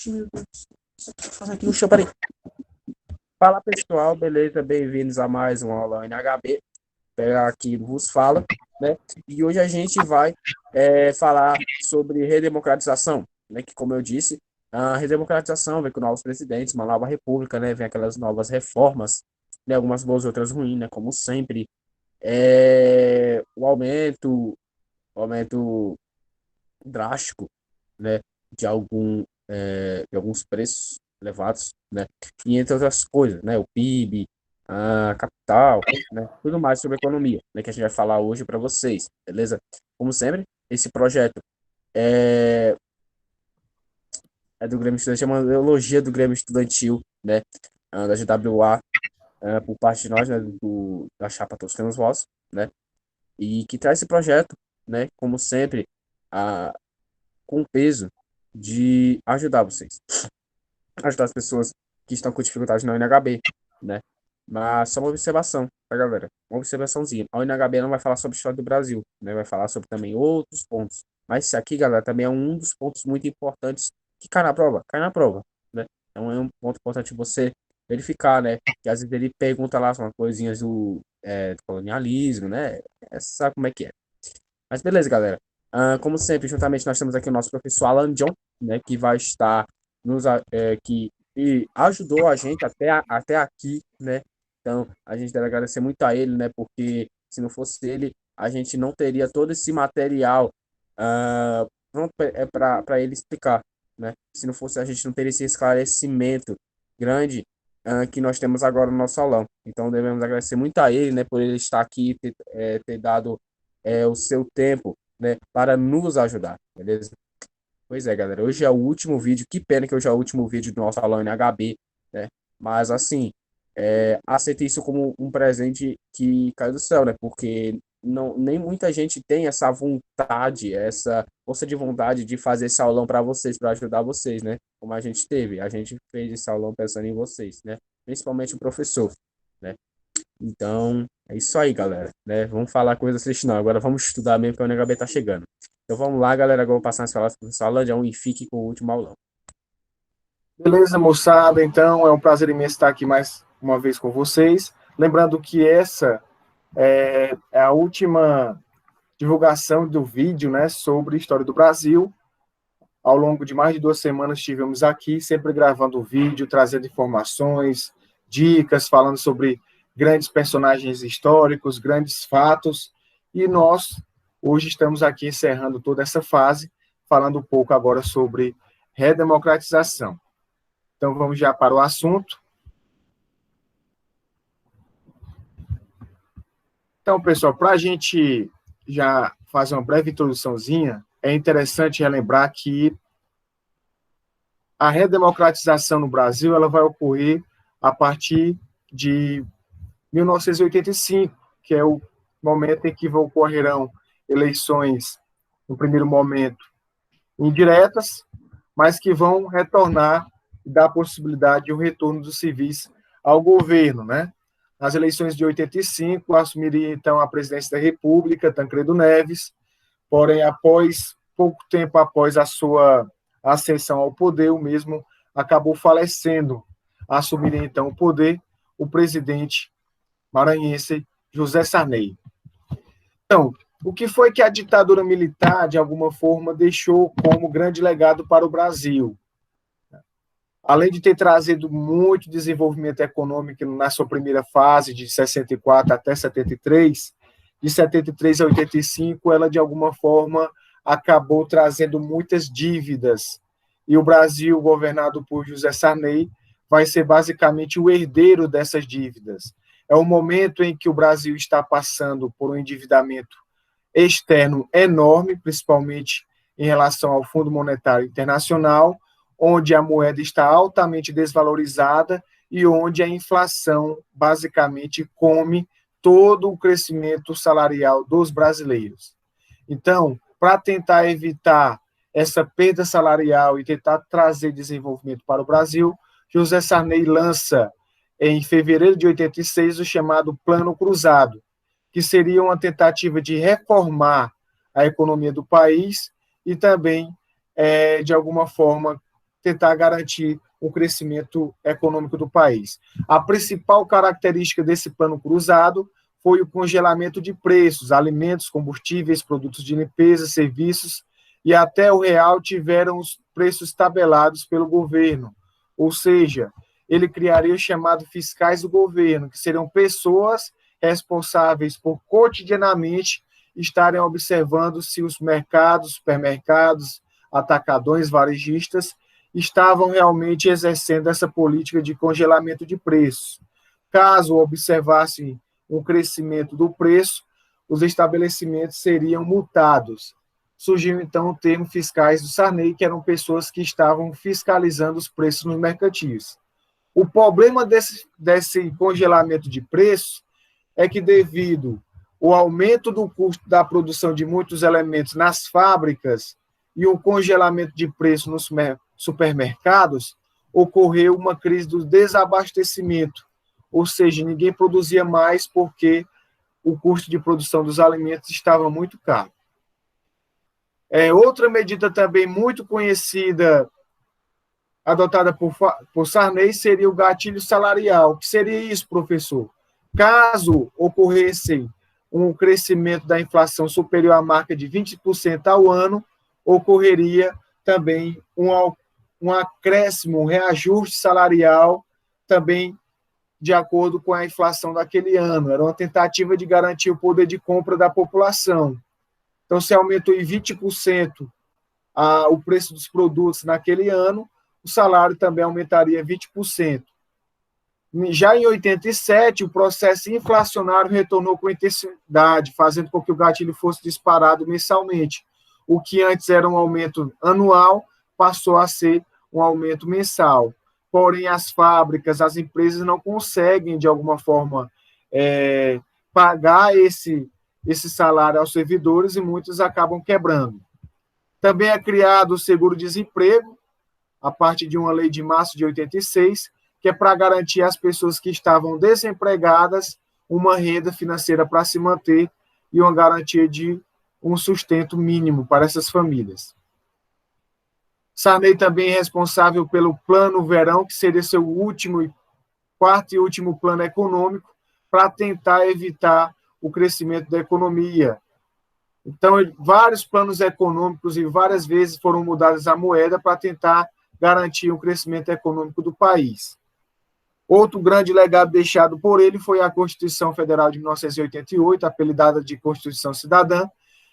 Meu Deus. Faz aqui no chão, peraí. Fala pessoal, beleza? Bem-vindos a mais uma aula NHB. Pegar aqui vos fala, né? E hoje a gente vai falar sobre redemocratização, né? Que como eu disse, a redemocratização vem com novos presidentes, uma nova república, né? Vem aquelas novas reformas, né? Algumas boas, outras ruins, né? Como sempre, o aumento drástico, né, de alguns preços elevados, né, e entre outras coisas, né, o PIB, a capital, né, tudo mais sobre economia, né, que a gente vai falar hoje para vocês, beleza? Como sempre, esse projeto é, é do Grêmio Estudantil, é uma ideologia do Grêmio Estudantil, né, da GWA, por parte de nós, né, da chapa Todos Temos Voz, né, e que traz esse projeto, né, como sempre, a, com o peso de ajudar vocês, ajudar as pessoas que estão com dificuldade na UNHB, né? Mas só uma observação, tá, galera? Uma observaçãozinha. A UNHB não vai falar sobre a história do Brasil, né? Vai falar sobre também outros pontos. Mas isso aqui, galera, também é um dos pontos muito importantes que cai na prova, né? Então é um ponto importante você verificar, né? Que às vezes ele pergunta lá umas coisinhas do colonialismo, né? Sabe como é que é. Mas beleza, galera. Como sempre, juntamente nós temos aqui o nosso professor Alan John, né, que vai estar que e ajudou a gente até aqui, né? Então, a gente deve agradecer muito a ele, né? Porque se não fosse ele, a gente não teria todo esse material pronto para ele explicar, né? Se não fosse, a gente não teria esse esclarecimento grande que nós temos agora no nosso aulão. Então, devemos agradecer muito a ele, né? Por ele estar aqui, ter dado o seu tempo, né, para nos ajudar, beleza? Pois é, galera, hoje é o último vídeo, que pena que hoje é o último vídeo do nosso aulão NHB, né? Mas assim, aceite isso como um presente que caiu do céu, né? Porque não, nem muita gente tem essa vontade, essa força de vontade de fazer esse aulão para vocês, para ajudar vocês, né? Como a gente teve, a gente fez esse aulão pensando em vocês, né? Principalmente o professor, né? Então, é isso aí, galera, né? Vamos falar coisas tristes não. Agora vamos estudar mesmo, porque o NHB tá chegando. Então vamos lá, galera. Agora eu vou passar as palavras para o professor Alan e fique com o último aulão. Beleza, moçada? Então, é um prazer imenso estar aqui mais uma vez com vocês. Lembrando que essa é a última divulgação do vídeo, né, sobre a história do Brasil. Ao longo de mais de 2 semanas estivemos aqui, sempre gravando vídeo, trazendo informações, dicas, falando sobre grandes personagens históricos, grandes fatos. E nós, hoje, estamos aqui encerrando toda essa fase, falando um pouco agora sobre redemocratização. Então, vamos já para o assunto. Então, pessoal, para a gente já fazer uma breve introduçãozinha, é interessante relembrar que a redemocratização no Brasil ela vai ocorrer a partir de 1985, que é o momento em que ocorrerão eleições, no primeiro momento, indiretas, mas que vão retornar e dar a possibilidade de um retorno dos civis ao governo, né? Nas eleições de 85, assumiria, então, a presidência da República, Tancredo Neves, porém, pouco tempo após a sua ascensão ao poder, o mesmo acabou falecendo. Assumiria, então, o poder o presidente maranhense José Sarney. Então, o que foi que a ditadura militar, de alguma forma, deixou como grande legado para o Brasil? Além de ter trazido muito desenvolvimento econômico na sua primeira fase, de 64 até 73, de 73 a 85, ela, de alguma forma, acabou trazendo muitas dívidas. E o Brasil, governado por José Sarney, vai ser basicamente o herdeiro dessas dívidas. É um momento em que o Brasil está passando por um endividamento externo enorme, principalmente em relação ao Fundo Monetário Internacional, onde a moeda está altamente desvalorizada e onde a inflação basicamente come todo o crescimento salarial dos brasileiros. Então, para tentar evitar essa perda salarial e tentar trazer desenvolvimento para o Brasil, José Sarney lança, em fevereiro de 86, o chamado Plano Cruzado, que seria uma tentativa de reformar a economia do país e também, de alguma forma, tentar garantir o crescimento econômico do país. A principal característica desse plano cruzado foi o congelamento de preços, alimentos, combustíveis, produtos de limpeza, serviços, e até o real tiveram os preços tabelados pelo governo. Ou seja, ele criaria os chamados fiscais do governo, que seriam pessoas responsáveis por cotidianamente estarem observando se os mercados, supermercados, atacadões, varejistas estavam realmente exercendo essa política de congelamento de preços. Caso observassem um crescimento do preço, os estabelecimentos seriam multados. Surgiu, então, o termo fiscais do Sarney, que eram pessoas que estavam fiscalizando os preços nos mercantis. O problema desse congelamento de preços é que, devido ao aumento do custo da produção de muitos elementos nas fábricas e o congelamento de preço nos supermercados, ocorreu uma crise do desabastecimento, ou seja, ninguém produzia mais porque o custo de produção dos alimentos estava muito caro. Outra medida também muito conhecida, adotada por Sarney, seria o gatilho salarial. O que seria isso, professor? Caso ocorresse um crescimento da inflação superior à marca de 20% ao ano, ocorreria também um acréscimo, um reajuste salarial, também de acordo com a inflação daquele ano. Era uma tentativa de garantir o poder de compra da população. Então, se aumentou em 20% o preço dos produtos naquele ano, o salário também aumentaria 20%. Já em 87, o processo inflacionário retornou com intensidade, fazendo com que o gatilho fosse disparado mensalmente. O que antes era um aumento anual, passou a ser um aumento mensal. Porém, as fábricas, as empresas não conseguem, de alguma forma, pagar esse salário aos servidores e muitos acabam quebrando. Também é criado o seguro-desemprego, a partir de uma lei de março de 86, que é para garantir às pessoas que estavam desempregadas uma renda financeira para se manter e uma garantia de um sustento mínimo para essas famílias. Sarney também é responsável pelo Plano Verão, que seria seu quarto e último plano econômico, para tentar evitar o crescimento da economia. Então, vários planos econômicos e várias vezes foram mudadas a moeda para tentar garantir o crescimento econômico do país. Outro grande legado deixado por ele foi a Constituição Federal de 1988, apelidada de Constituição Cidadã,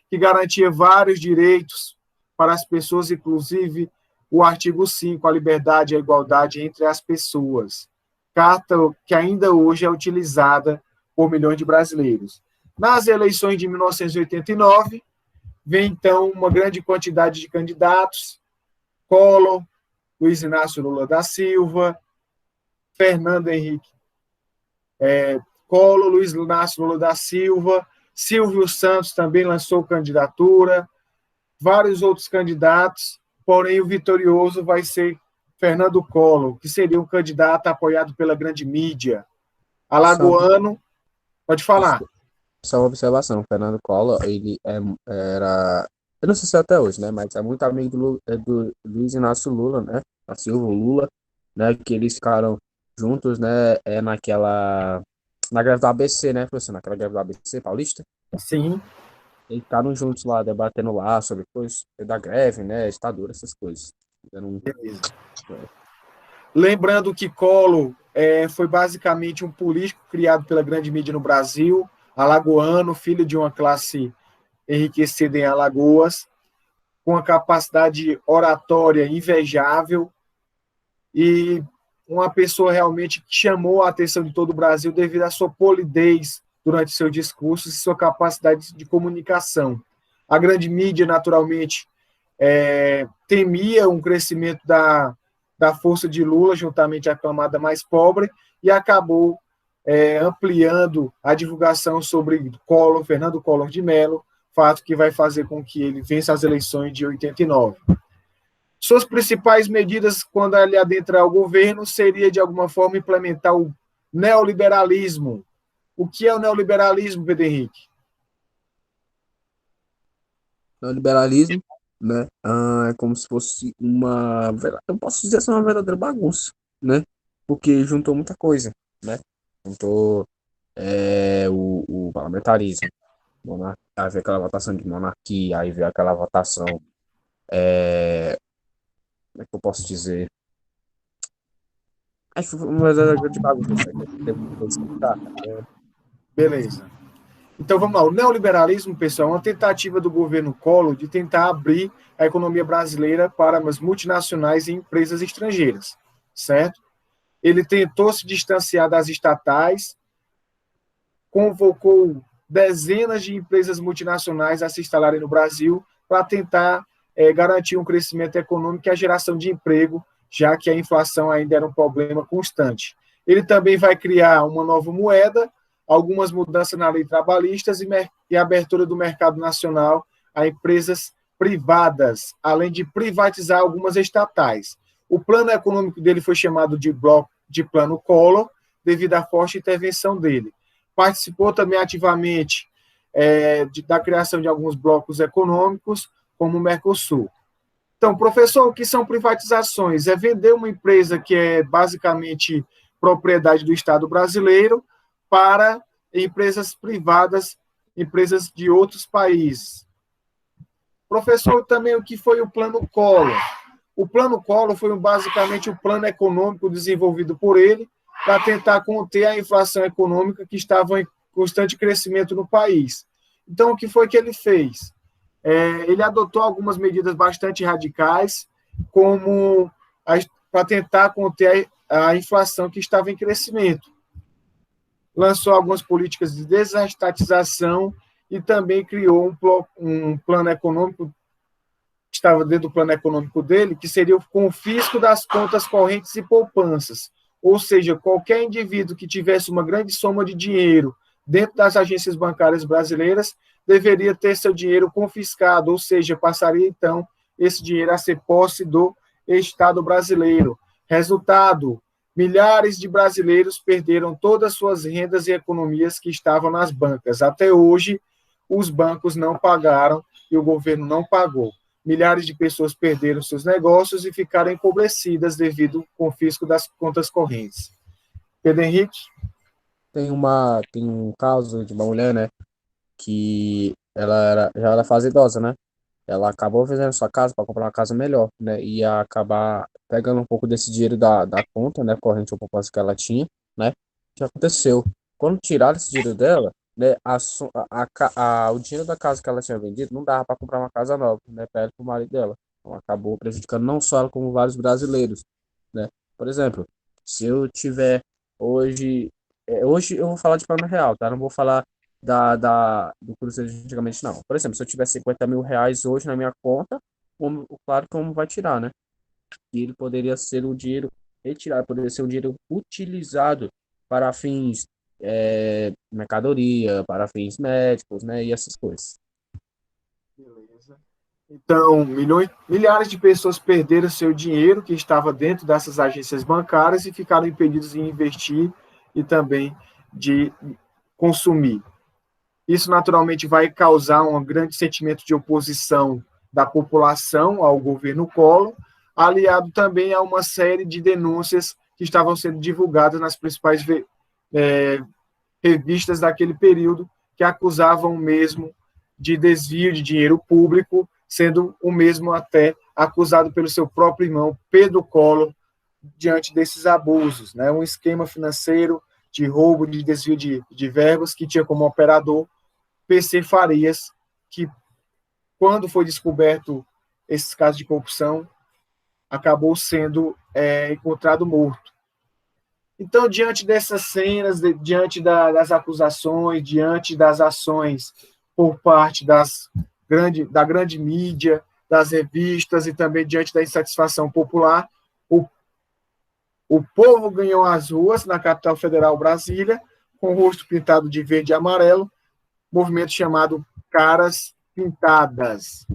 que garantia vários direitos para as pessoas, inclusive o artigo 5, a liberdade e a igualdade entre as pessoas. Carta que ainda hoje é utilizada por milhões de brasileiros. Nas eleições de 1989, vem, então, uma grande quantidade de candidatos: Collor, Luiz Inácio Lula da Silva, Fernando Henrique Collor, Luiz Inácio Lula da Silva, Silvio Santos também lançou candidatura, vários outros candidatos, porém o vitorioso vai ser Fernando Collor, que seria um candidato apoiado pela grande mídia. Alagoano, pode falar. Só uma observação, Fernando Collor, ele era, eu não sei se é até hoje, né, mas é muito amigo do Luiz Inácio Lula, né, da Silva Lula, né, que eles ficaram juntos, né, na greve do ABC, né, professor, naquela greve do ABC paulista. Sim. Eles ficaram juntos lá, debatendo lá sobre coisas da greve, né, ditadura, essas coisas. Beleza. Lembrando que Collor foi basicamente um político criado pela grande mídia no Brasil, alagoano, filho de uma classe enriquecida em Alagoas, com uma capacidade oratória invejável e uma pessoa realmente que chamou a atenção de todo o Brasil devido à sua polidez durante seu discurso e sua capacidade de comunicação. A grande mídia, naturalmente, temia um crescimento da força de Lula, juntamente à camada mais pobre, e acabou ampliando a divulgação sobre Collor, Fernando Collor de Mello, fato que vai fazer com que ele vença as eleições de 89. Suas principais medidas, quando ele adentrar o governo, seria, de alguma forma, implementar o neoliberalismo. O que é o neoliberalismo, Pedro Henrique? Neoliberalismo né? É como se fosse eu posso dizer assim, uma verdadeira bagunça, né? Porque juntou muita coisa, né? Juntou o parlamentarismo, aí veio aquela votação de monarquia, aí veio aquela votação, como é que eu posso dizer? Acho que foi uma verdadeira grande bagunça, né? Teve que explicar, né? Beleza. Então vamos lá. O neoliberalismo, pessoal, é uma tentativa do governo Collor de tentar abrir a economia brasileira para as multinacionais e empresas estrangeiras, certo? Ele tentou se distanciar das estatais, convocou dezenas de empresas multinacionais a se instalarem no Brasil para tentar garantir um crescimento econômico e a geração de emprego, já que a inflação ainda era um problema constante. Ele também vai criar uma nova moeda, algumas mudanças na lei trabalhista e abertura do mercado nacional a empresas privadas, além de privatizar algumas estatais. O plano econômico dele foi chamado de bloco de plano Collor, devido à forte intervenção dele. Participou também ativamente da criação de alguns blocos econômicos, como o Mercosul. Então, professor, o que são privatizações? É vender uma empresa que é basicamente propriedade do Estado brasileiro para empresas privadas, empresas de outros países. Professor, também o que foi o Plano Collor? O Plano Collor foi basicamente o plano econômico desenvolvido por ele para tentar conter a inflação econômica que estava em constante crescimento no país. Então, o que foi que ele fez? Ele adotou algumas medidas bastante radicais, como para tentar conter a inflação que estava em crescimento. Lançou algumas políticas de desestatização e também criou um plano econômico que estava dentro do plano econômico dele, que seria o confisco das contas correntes e poupanças. Ou seja, qualquer indivíduo que tivesse uma grande soma de dinheiro dentro das agências bancárias brasileiras deveria ter seu dinheiro confiscado, ou seja, passaria então esse dinheiro a ser posse do Estado brasileiro. Resultado: milhares de brasileiros perderam todas suas rendas e economias que estavam nas bancas. Até hoje, os bancos não pagaram e o governo não pagou. Milhares de pessoas perderam seus negócios e ficaram empobrecidas devido ao confisco das contas correntes. Pedro Henrique? Tem um caso de uma mulher, né, que já era fase idosa, né? Ela acabou vendendo sua casa para comprar uma casa melhor, né? E ia acabar pegando um pouco desse dinheiro da conta, né? Corrente ou poupança que ela tinha, né? O que aconteceu? Quando tiraram esse dinheiro dela, né? O dinheiro da casa que ela tinha vendido não dava para comprar uma casa nova, né? Para ela e para o marido dela. Então acabou prejudicando não só ela, como vários brasileiros, né? Por exemplo, se eu tiver hoje. Hoje eu vou falar de plano real, tá? Não vou falar do Cruzeiro de antigamente, não. Por exemplo, se eu tiver 50 mil reais hoje na minha conta, claro que como vai tirar, né? E ele poderia ser o dinheiro retirado, poderia ser o dinheiro utilizado para fins mercadoria, para fins médicos, né? E essas coisas. Beleza. Então, milhares de pessoas perderam seu dinheiro que estava dentro dessas agências bancárias e ficaram impedidos de investir e também de consumir. Isso naturalmente vai causar um grande sentimento de oposição da população ao governo Collor, aliado também a uma série de denúncias que estavam sendo divulgadas nas principais revistas daquele período, que acusavam o mesmo de desvio de dinheiro público, sendo o mesmo até acusado pelo seu próprio irmão, Pedro Collor, diante desses abusos, né? Um esquema financeiro de roubo, de desvio de verbas, que tinha como operador PC Farias, que, quando foi descoberto esses casos de corrupção, acabou sendo encontrado morto. Então, diante dessas cenas, diante das acusações, diante das ações por parte da grande mídia, das revistas e também diante da insatisfação popular, o povo ganhou as ruas na capital federal, Brasília, com o rosto pintado de verde e amarelo, movimento chamado Caras Pintadas.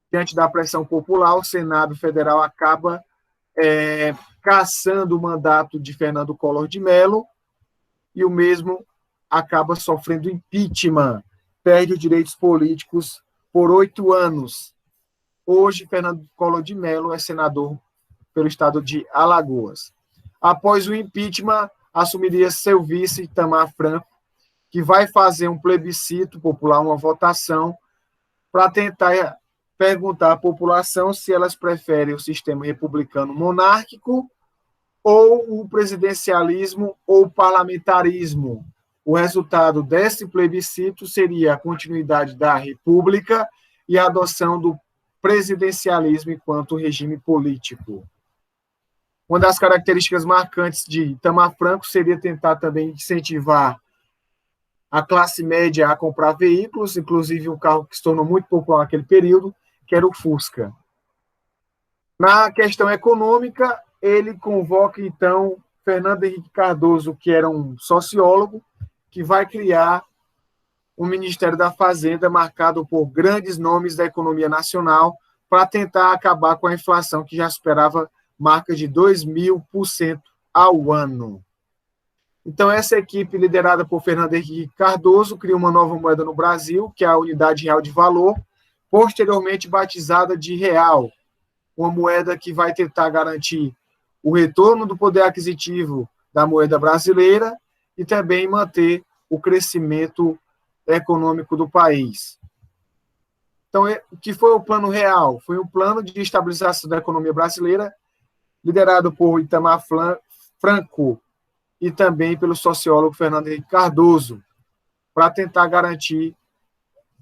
Diante da pressão popular, o Senado Federal acaba cassando o mandato de Fernando Collor de Mello e o mesmo acaba sofrendo impeachment, perde os direitos políticos por 8 anos. Hoje, Fernando Collor de Mello é senador pelo estado de Alagoas. Após o impeachment, assumiria seu vice, Itamar Franco, que vai fazer um plebiscito popular, uma votação, para tentar perguntar à população se elas preferem o sistema republicano monárquico ou o presidencialismo ou o parlamentarismo. O resultado desse plebiscito seria a continuidade da república e a adoção do presidencialismo enquanto regime político. Uma das características marcantes de Itamar Franco seria tentar também incentivar a classe média a comprar veículos, inclusive um carro que se tornou muito popular naquele período, que era o Fusca. Na questão econômica, ele convoca, então, Fernando Henrique Cardoso, que era um sociólogo, que vai criar um Ministério da Fazenda marcado por grandes nomes da economia nacional para tentar acabar com a inflação, que já superava marca de 2.000% ao ano. Então, essa equipe, liderada por Fernando Henrique Cardoso, cria uma nova moeda no Brasil, que é a Unidade Real de Valor, posteriormente batizada de real, uma moeda que vai tentar garantir o retorno do poder aquisitivo da moeda brasileira e também manter o crescimento econômico do país. Então, o que foi o Plano Real? Foi um plano de estabilização da economia brasileira, liderado por Itamar Franco e também pelo sociólogo Fernando Henrique Cardoso, para tentar garantir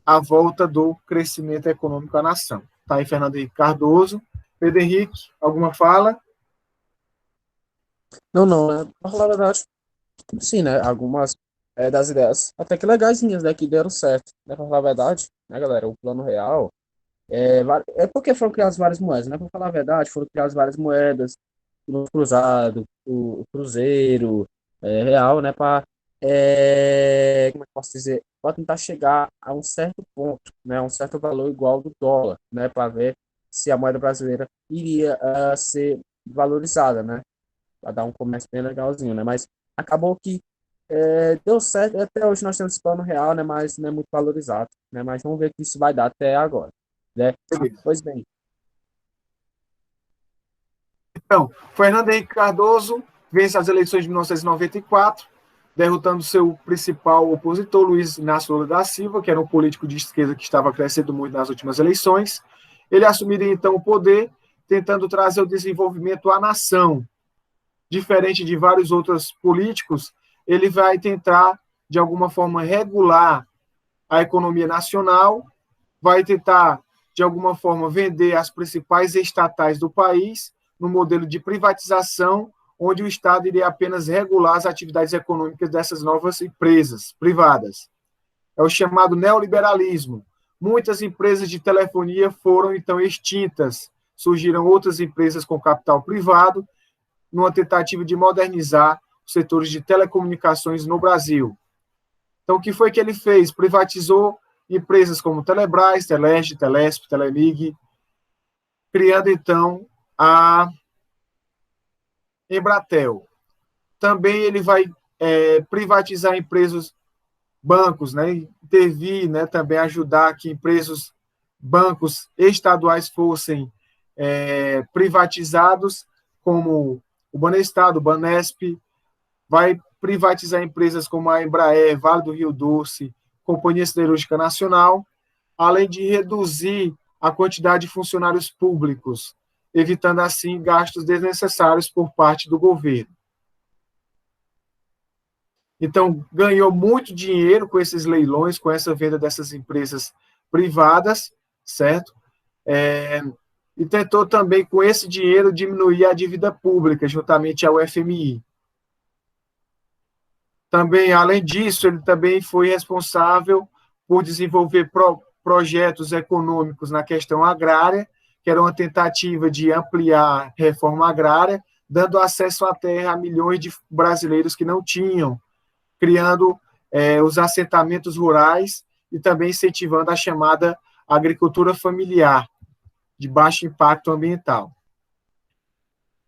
a volta do crescimento econômico à nação. Está aí Fernando Henrique Cardoso. Pedro Henrique, alguma fala? Não, né? Pra falar a verdade, sim, né? Algumas das ideias até que legaisinhas, né? Que deram certo, né? Pra falar a verdade, né, galera? O plano real é porque foram criadas várias moedas, né? Pra falar a verdade, foram criadas várias moedas, o cruzado, o cruzeiro, real, né? Como é que eu posso dizer? Para tentar chegar a um certo ponto, né? Um certo valor igual do dólar, né? Para ver se a moeda brasileira iria ser valorizada, né? Para dar um comércio bem legalzinho, né? Mas acabou que deu certo. Até hoje nós temos esse plano real, né? Mas não é muito valorizado, né? Mas vamos ver o que isso vai dar até agora, né? Pois bem. Então, Fernando Henrique Cardoso vence as eleições de 1994, derrotando seu principal opositor, Luiz Inácio Lula da Silva, que era um político de esquerda que estava crescendo muito nas últimas eleições. Ele assumiria, então, o poder, tentando trazer o desenvolvimento à nação. Diferente de vários outros políticos, ele vai tentar, de alguma forma, regular a economia nacional, vai tentar, de alguma forma, vender as principais estatais do país no modelo de privatização, onde o Estado iria apenas regular as atividades econômicas dessas novas empresas privadas. É o chamado neoliberalismo. Muitas empresas de telefonia foram, então, extintas. Surgiram outras empresas com capital privado, numa tentativa de modernizar os setores de telecomunicações no Brasil. Então, o que foi que ele fez? Privatizou empresas como Telebrás, Telege, Telesp, Telemig, criando, então, a Embratel. Também ele vai privatizar empresas, bancos, né, intervir, né, também ajudar que empresas, bancos estaduais fossem privatizados, como o Banestado, o Banesp, vai privatizar empresas como a Embraer, Vale do Rio Doce, Companhia Siderúrgica Nacional, além de reduzir a quantidade de funcionários públicos, evitando, assim, gastos desnecessários por parte do governo. Então, ganhou muito dinheiro com esses leilões, com essa venda dessas empresas privadas, certo? E tentou também, com esse dinheiro, diminuir a dívida pública, juntamente ao FMI. Também, além disso, ele também foi responsável por desenvolver projetos econômicos na questão agrária, que era uma tentativa de ampliar a reforma agrária, dando acesso à terra a milhões de brasileiros que não tinham, criando os assentamentos rurais e também incentivando a chamada agricultura familiar, de baixo impacto ambiental.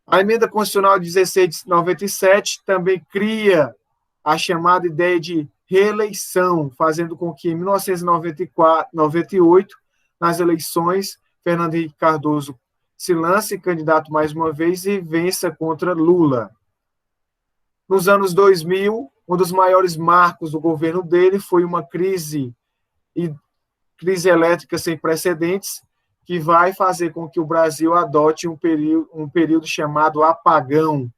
A Emenda Constitucional 16 de 97 também cria a chamada ideia de reeleição, fazendo com que, em 1998, nas eleições, Fernando Henrique Cardoso se lance candidato mais uma vez e vença contra Lula. Nos anos 2000, um dos maiores marcos do governo dele foi uma crise elétrica sem precedentes, que vai fazer com que o Brasil adote um período chamado apagão,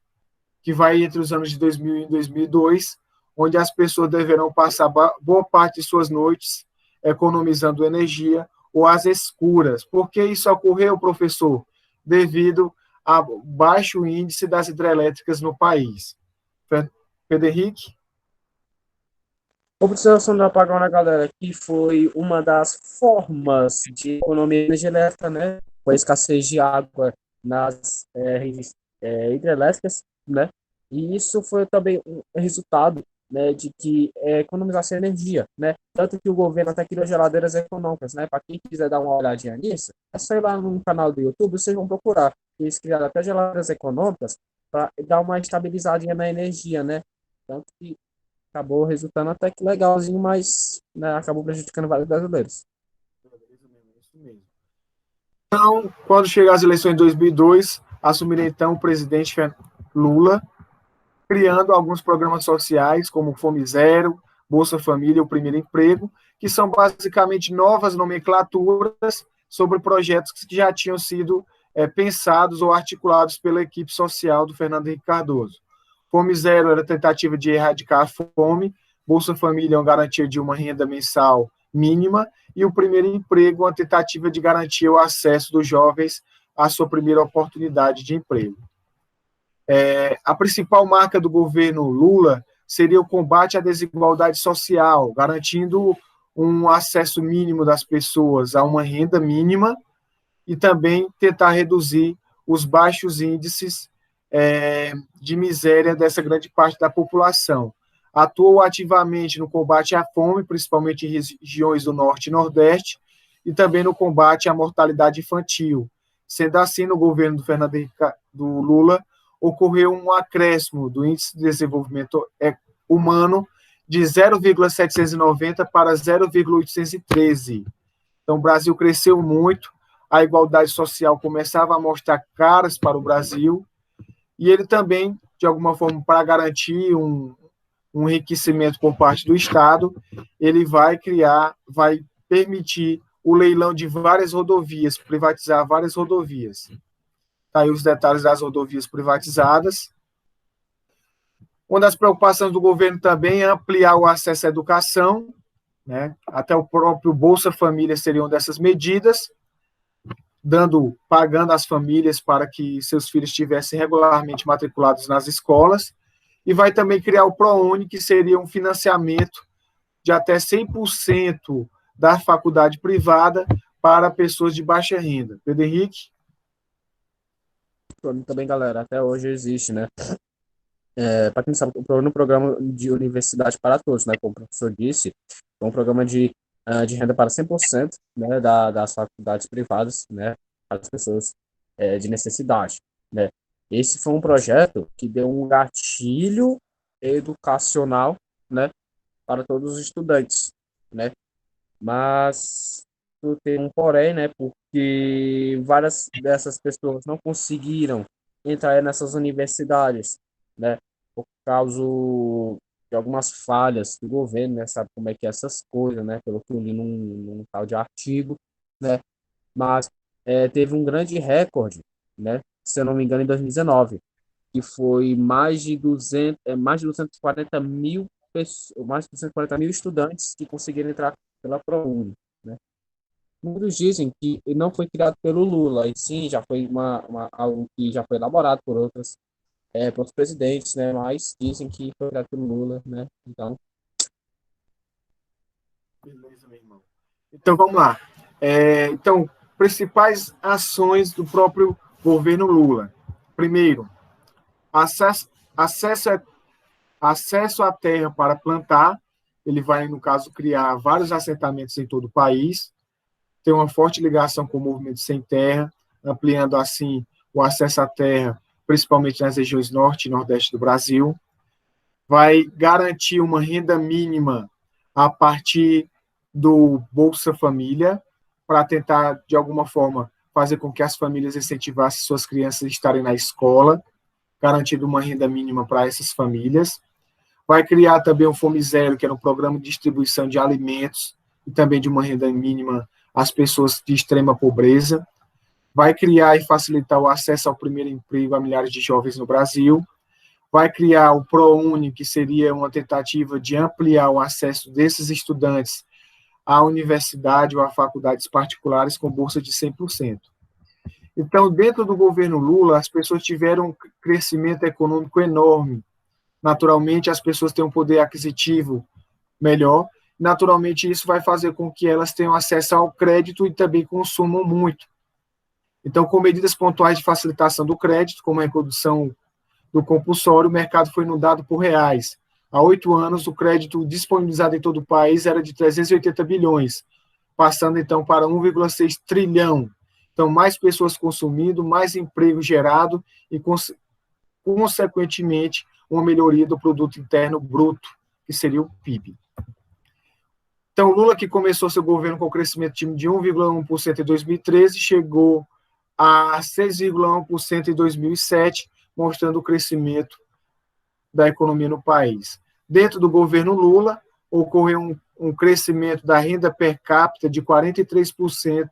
que vai entre os anos de 2000 e 2002, onde as pessoas deverão passar boa parte de suas noites economizando energia ou às escuras. Por que isso ocorreu, professor? Devido ao baixo índice das hidrelétricas no país. Pedro Henrique? A observação do apagão, né, galera, que foi uma das formas de economia de energia elétrica, né? Foi a escassez de água nas redes hidrelétricas, né? E isso foi também um resultado, né, de que economizasse energia, né? Tanto que o governo até criou geladeiras econômicas, né? Para quem quiser dar uma olhadinha nisso, é só ir lá no canal do YouTube, vocês vão procurar. Eles criaram até geladeiras econômicas para dar uma estabilizadinha na energia, né? Tanto que acabou resultando até que legalzinho, mas né, acabou prejudicando vários brasileiros. Então, quando chegar as eleições de 2002, assumirá então o presidente Lula, criando alguns programas sociais, como Fome Zero, Bolsa Família e o Primeiro Emprego, que são basicamente novas nomenclaturas sobre projetos que já tinham sido pensados ou articulados pela equipe social do Fernando Henrique Cardoso. Fome Zero era a tentativa de erradicar a fome, Bolsa Família é uma garantia de uma renda mensal mínima, e o Primeiro Emprego, uma tentativa de garantir o acesso dos jovens à sua primeira oportunidade de emprego. A principal marca do governo Lula seria o combate à desigualdade social, garantindo um acesso mínimo das pessoas a uma renda mínima e também tentar reduzir os baixos índices de miséria dessa grande parte da população. Atuou ativamente no combate à fome, principalmente em regiões do Norte e Nordeste, e também no combate à mortalidade infantil. Sendo assim, no governo do Fernando Henrique do Lula, ocorreu um acréscimo do Índice de Desenvolvimento Humano de 0,790 para 0,813. Então, o Brasil cresceu muito, a igualdade social começava a mostrar caras para o Brasil, e ele também, de alguma forma, para garantir um enriquecimento por parte do Estado, ele vai permitir o leilão de várias rodovias, privatizar várias rodovias. Tá aí os detalhes das rodovias privatizadas. Uma das preocupações do governo também é ampliar o acesso à educação, né? Até o próprio Bolsa Família seria uma dessas medidas, pagando às famílias para que seus filhos estivessem regularmente matriculados nas escolas, e vai também criar o ProUni, que seria um financiamento de até 100% da faculdade privada para pessoas de baixa renda. Pedro Henrique? Também, galera, até hoje existe, né? Para quem não sabe, no programa de Universidade para Todos, né? Como o professor disse, é um programa de renda para 100%, né, das faculdades privadas, né, para as pessoas de necessidade, né. Esse foi um projeto que deu um gatilho educacional, né, para todos os estudantes, né, mas tem um porém, né, porque várias dessas pessoas não conseguiram entrar nessas universidades, né, por causa de algumas falhas do governo, né? Sabe como é que é essas coisas, né? Pelo que eu li num tal de artigo, né? Mas teve um grande recorde, né? Se eu não me engano, em 2019, que foi mais de 240 mil pessoas, mais de 240 mil estudantes que conseguiram entrar pela ProUni, né? Muitos dizem que não foi criado pelo Lula, e sim, já foi algo que já foi elaborado por para os presidentes, né? Mas dizem que foi criado pelo Lula, né? Então. Beleza, meu irmão. Então, vamos lá. Então, principais ações do próprio governo Lula. Primeiro, acesso à terra para plantar. Ele vai, no caso, criar vários assentamentos em todo o país. Tem uma forte ligação com o movimento sem terra, ampliando, assim, o acesso à terra, principalmente nas regiões norte e nordeste do Brasil. Vai garantir uma renda mínima a partir do Bolsa Família, para tentar, de alguma forma, fazer com que as famílias incentivassem suas crianças a estarem na escola, garantindo uma renda mínima para essas famílias. Vai criar também o Fome Zero, que era um programa de distribuição de alimentos e também de uma renda mínima às pessoas de extrema pobreza. Vai criar e facilitar o acesso ao primeiro emprego a milhares de jovens no Brasil. Vai criar o ProUni, que seria uma tentativa de ampliar o acesso desses estudantes à universidade ou a faculdades particulares com bolsa de 100%. Então, dentro do governo Lula, as pessoas tiveram um crescimento econômico enorme. Naturalmente, as pessoas têm um poder aquisitivo melhor. Naturalmente, isso vai fazer com que elas tenham acesso ao crédito e também consumam muito. Então, com medidas pontuais de facilitação do crédito, como a redução do compulsório, o mercado foi inundado por reais. Há 8 anos, o crédito disponibilizado em todo o país era de 380 bilhões, passando, então, para 1,6 trilhão. Então, mais pessoas consumindo, mais emprego gerado e, consequentemente, uma melhoria do produto interno bruto, que seria o PIB. Então, Lula, que começou seu governo com crescimento de 1,1% em 2013, chegou a 6,1% em 2007, mostrando o crescimento da economia no país. Dentro do governo Lula, ocorreu um crescimento da renda per capita de 43%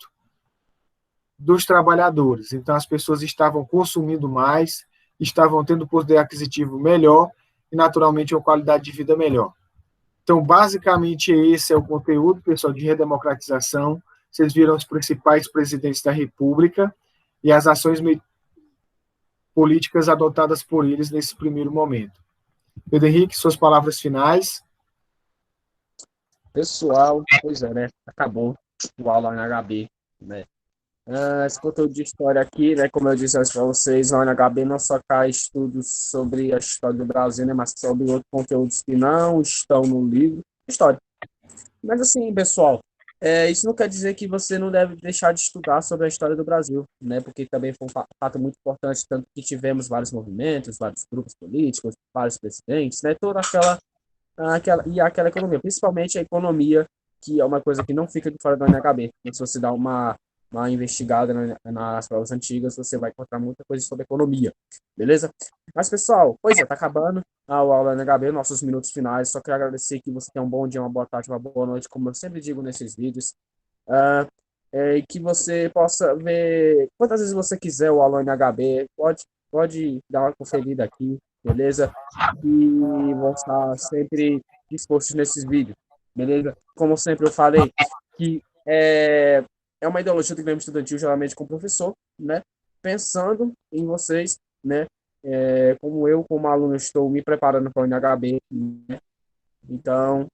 dos trabalhadores. Então, as pessoas estavam consumindo mais, estavam tendo poder aquisitivo melhor e, naturalmente, uma qualidade de vida melhor. Então, basicamente, esse é o conteúdo, pessoal, de redemocratização. Vocês viram os principais presidentes da República e as ações políticas adotadas por eles nesse primeiro momento. Pedro Henrique, suas palavras finais. Pessoal, pois é, né? Acabou o aula na HB, né? Esse conteúdo de história aqui, né? Como eu disse antes para vocês, a UNHB não só cai estudos sobre a história do Brasil, né? Mas sobre outros conteúdos que não estão no livro. História. Mas assim, pessoal, isso não quer dizer que você não deve deixar de estudar sobre a história do Brasil, né? Porque também foi um fato muito importante, tanto que tivemos vários movimentos, vários grupos políticos, vários presidentes, né? Toda aquela economia, principalmente a economia, que é uma coisa que não fica de fora da NHB. Se você dá uma investigada nas provas antigas, você vai encontrar muita coisa sobre economia, beleza? Mas, pessoal, pois é, tá acabando a aula da NHB, nossos minutos finais. Só quero agradecer que você tenha um bom dia, uma boa tarde, uma boa noite, como eu sempre digo nesses vídeos. E que você possa ver quantas vezes você quiser o aula NHB, pode dar uma conferida aqui, beleza? E vou estar sempre disposto nesses vídeos, beleza? Como sempre eu falei, que é uma ideologia do Grêmio Estudantil, geralmente com o professor, né? Pensando em vocês, né? Como eu, como aluno, estou me preparando para o NHB, né? Então,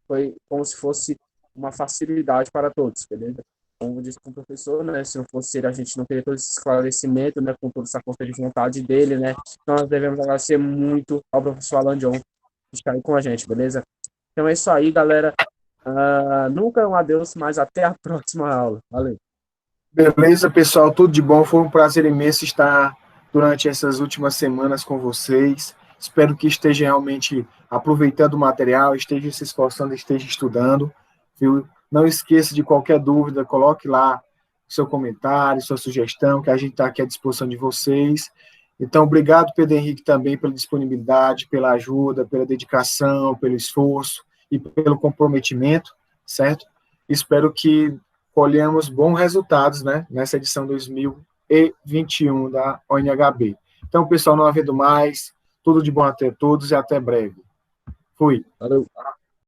foi como se fosse uma facilidade para todos, beleza? Como disse com o professor, né? Se não fosse ele, a gente não teria todo esse esclarecimento, né? Com toda essa força de vontade dele, né? Então, nós devemos agradecer muito ao professor Alan John que está aí com a gente, beleza? Então é isso aí, galera. Nunca um adeus, mas até a próxima aula. Valeu. Beleza, pessoal, tudo de bom. Foi um prazer imenso estar durante essas últimas semanas com vocês. Espero que esteja realmente aproveitando o material, esteja se esforçando, esteja estudando. Viu? Não esqueça de qualquer dúvida, coloque lá seu comentário, sua sugestão, que a gente está aqui à disposição de vocês. Então, obrigado, Pedro Henrique, também pela disponibilidade, pela ajuda, pela dedicação, pelo esforço e pelo comprometimento, certo? Espero que colhemos bons resultados, né, nessa edição 2021 da ONHB. Então, pessoal, não havendo mais, tudo de bom a todos e até breve. Fui. Valeu.